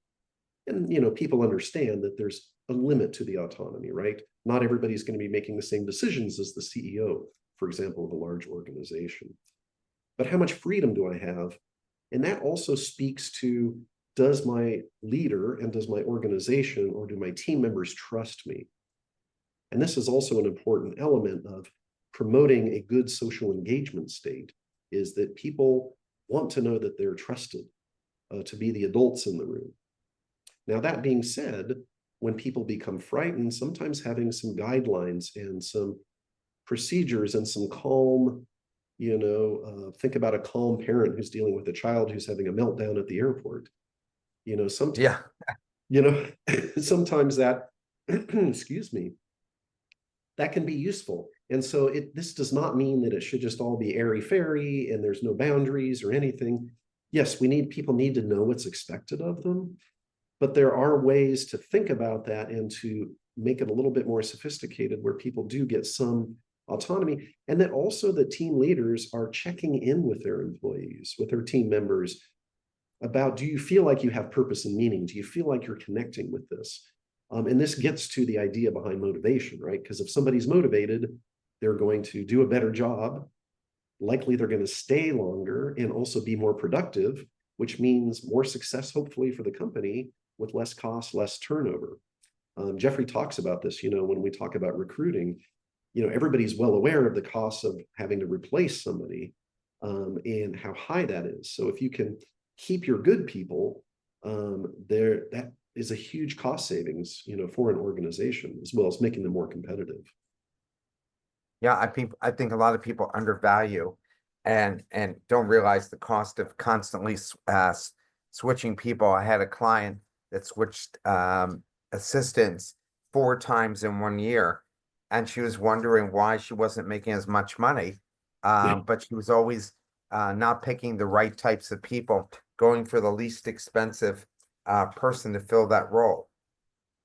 And, people understand that there's a limit to the autonomy, right? Not everybody's going to be making the same decisions as the CEO, for example, of a large organization. But how much freedom do I have? And that also speaks to, does my leader and does my organization or do my team members trust me? And this is also an important element of promoting a good social engagement state, is that people want to know that they're trusted to be the adults in the room. Now, that being said, when people become frightened, sometimes having some guidelines and some procedures and some calm, think about a calm parent who's dealing with a child who's having a meltdown at the airport. Sometimes, Yeah. sometimes that, excuse me, that can be useful. And so this does not mean that it should just all be airy-fairy and there's no boundaries or anything. Yes, people need to know what's expected of them, but there are ways to think about that and to make it a little bit more sophisticated where people do get some autonomy. And that also the team leaders are checking in with their employees, with their team members about, do you feel like you have purpose and meaning? Do you feel like you're connecting with this? And this gets to the idea behind motivation, right? Because if somebody's motivated, they're going to do a better job. Likely they're going to stay longer and also be more productive, which means more success, hopefully, for the company with less cost, less turnover. Jeffrey talks about this, when we talk about recruiting, everybody's well aware of the costs of having to replace somebody and how high that is. So if you can keep your good people, that is a huge cost savings, for an organization, as well as making them more competitive. Yeah, I think a lot of people undervalue and don't realize the cost of constantly switching people. I had a client that switched assistants 4 times in 1 year, and she was wondering why she wasn't making as much money. But she was always not picking the right types of people, going for the least expensive person to fill that role,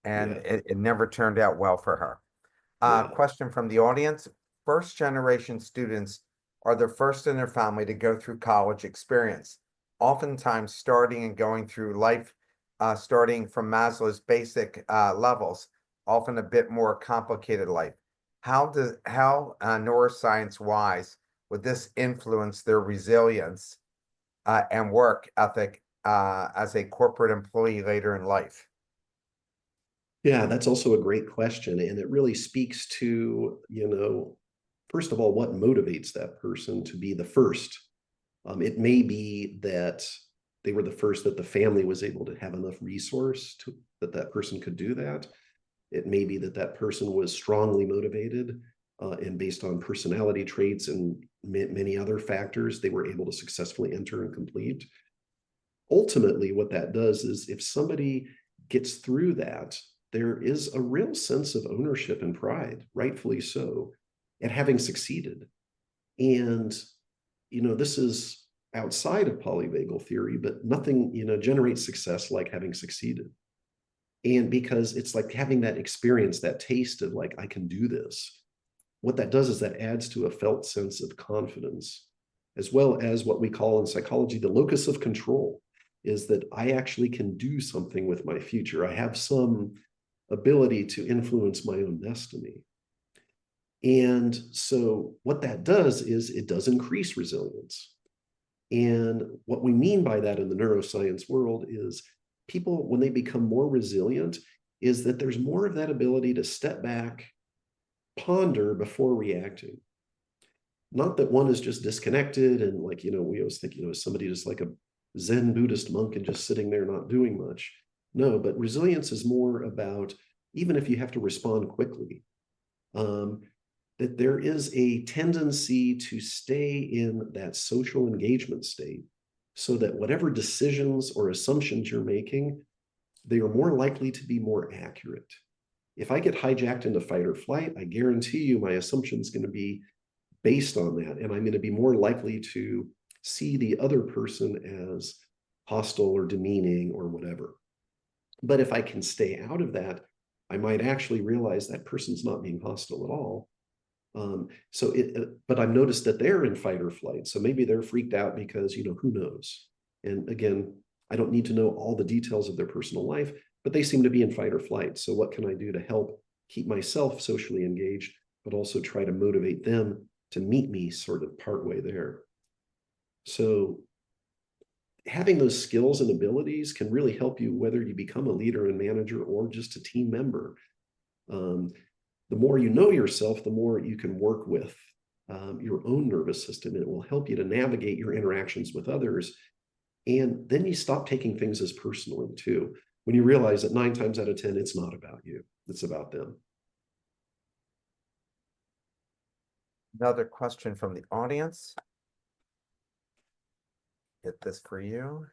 and Yeah, it never turned out well for her. yeah. Question from the audience. First generation students are the first in their family to go through college experience, oftentimes starting and going through life, starting from Maslow's basic levels, often a bit more complicated life. How neuroscience wise would this influence their resilience and work ethic as a corporate employee later in life? Yeah, that's also a great question. And it really speaks to, first of all, what motivates that person to be the first. It may be that they were the first, that the family was able to have enough resource that person could do that. It may be that person was strongly motivated, and based on personality traits and many other factors, they were able to successfully enter and complete. Ultimately, what that does is, if somebody gets through that, there is a real sense of ownership and pride, rightfully so, at having succeeded. And, this is outside of polyvagal theory, but nothing, generates success like having succeeded. And because it's like having that experience, that taste of like, I can do this. What that does is that adds to a felt sense of confidence, as well as what we call in psychology the locus of control, is that I actually can do something with my future. I have some ability to influence my own destiny. And so what that does is it does increase resilience. And what we mean by that in the neuroscience world is, people, when they become more resilient, is that there's more of that ability to step back, ponder before reacting. Not that one is just disconnected and like, we always think, somebody just like a Zen Buddhist monk and just sitting there not doing much. No, but resilience is more about, even if you have to respond quickly, that there is a tendency to stay in that social engagement state, so that whatever decisions or assumptions you're making, they are more likely to be more accurate. If I get hijacked into fight or flight, I guarantee you my assumption is going to be based on that. And I'm going to be more likely to see the other person as hostile or demeaning or whatever. But if I can stay out of that, I might actually realize that person's not being hostile at all. But I've noticed that they're in fight or flight. So maybe they're freaked out because, who knows? And again, I don't need to know all the details of their personal life, but they seem to be in fight or flight. So what can I do to help keep myself socially engaged, but also try to motivate them to meet me sort of partway there? So having those skills and abilities can really help you whether you become a leader and manager or just a team member. The more you know yourself, the more you can work with your own nervous system, and it will help you to navigate your interactions with others. And then you stop taking things as personally too. When you realize that 9 times out of 10, it's not about you, it's about them. Another question from the audience. Get this for you.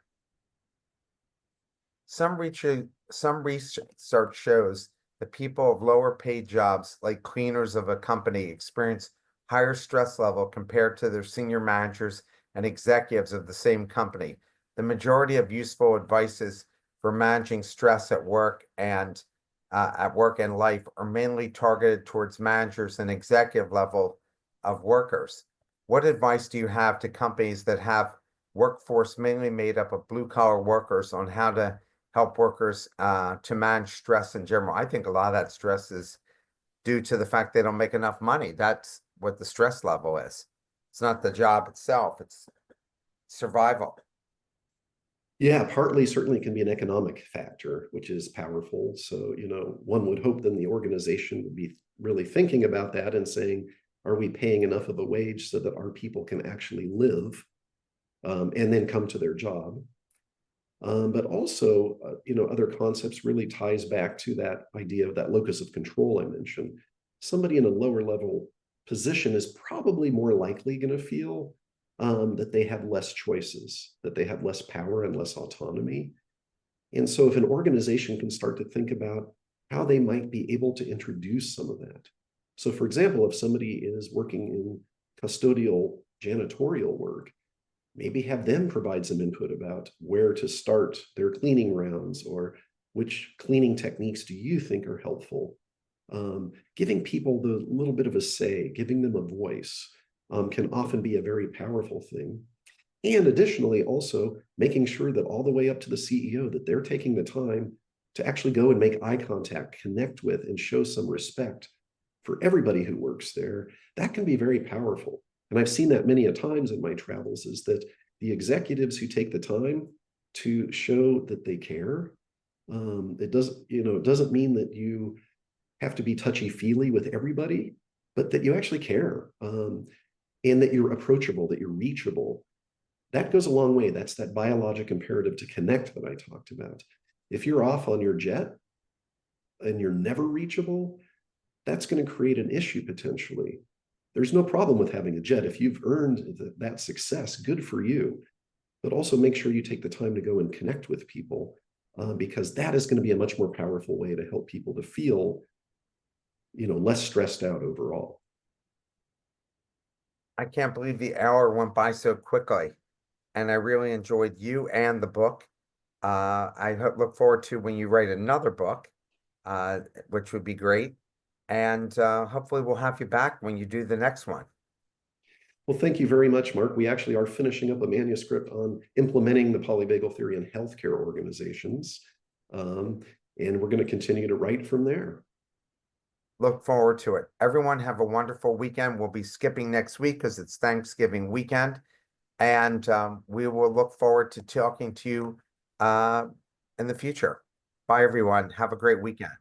Some research shows that people of lower paid jobs, like cleaners of a company, experience higher stress level compared to their senior managers and executives of the same company. The majority of useful advices for managing stress at work and life are mainly targeted towards managers and executive level of workers. What advice do you have to companies that have workforce mainly made up of blue collar workers on how to help workers to manage stress in general? I think a lot of that stress is due to the fact they don't make enough money. That's what the stress level is. It's not the job itself, it's survival. Yeah, partly certainly can be an economic factor, which is powerful. So, one would hope then the organization would be really thinking about that and saying, are we paying enough of a wage so that our people can actually live and then come to their job? But also, other concepts really ties back to that idea of that locus of control I mentioned. Somebody in a lower level position is probably more likely going to feel that they have less choices, that they have less power and less autonomy. And so if an organization can start to think about how they might be able to introduce some of that. So for example, if somebody is working in custodial janitorial work, maybe have them provide some input about where to start their cleaning rounds, or which cleaning techniques do you think are helpful. Giving people the little bit of a say, giving them a voice can often be a very powerful thing. And additionally, also making sure that all the way up to the CEO, that they're taking the time to actually go and make eye contact, connect with, and show some respect for everybody who works there. That can be very powerful. And I've seen that many a times in my travels, is that the executives who take the time to show that they care, it doesn't mean that you have to be touchy-feely with everybody, but that you actually care, and that you're approachable, that you're reachable. That goes a long way. That's that biologic imperative to connect that I talked about. If you're off on your jet and you're never reachable, that's going to create an issue potentially. There's no problem with having a jet. If you've earned that success, good for you. But also make sure you take the time to go and connect with people, because that is going to be a much more powerful way to help people to feel, less stressed out overall. I can't believe the hour went by so quickly, and I really enjoyed you and the book. I look forward to when you write another book, which would be great. And hopefully we'll have you back when you do the next one. Well, thank you very much, Mark. We actually are finishing up a manuscript on implementing the polyvagal theory in healthcare organizations. And we're going to continue to write from there. Look forward to it. Everyone have a wonderful weekend. We'll be skipping next week because it's Thanksgiving weekend. And we will look forward to talking to you in the future. Bye, everyone. Have a great weekend.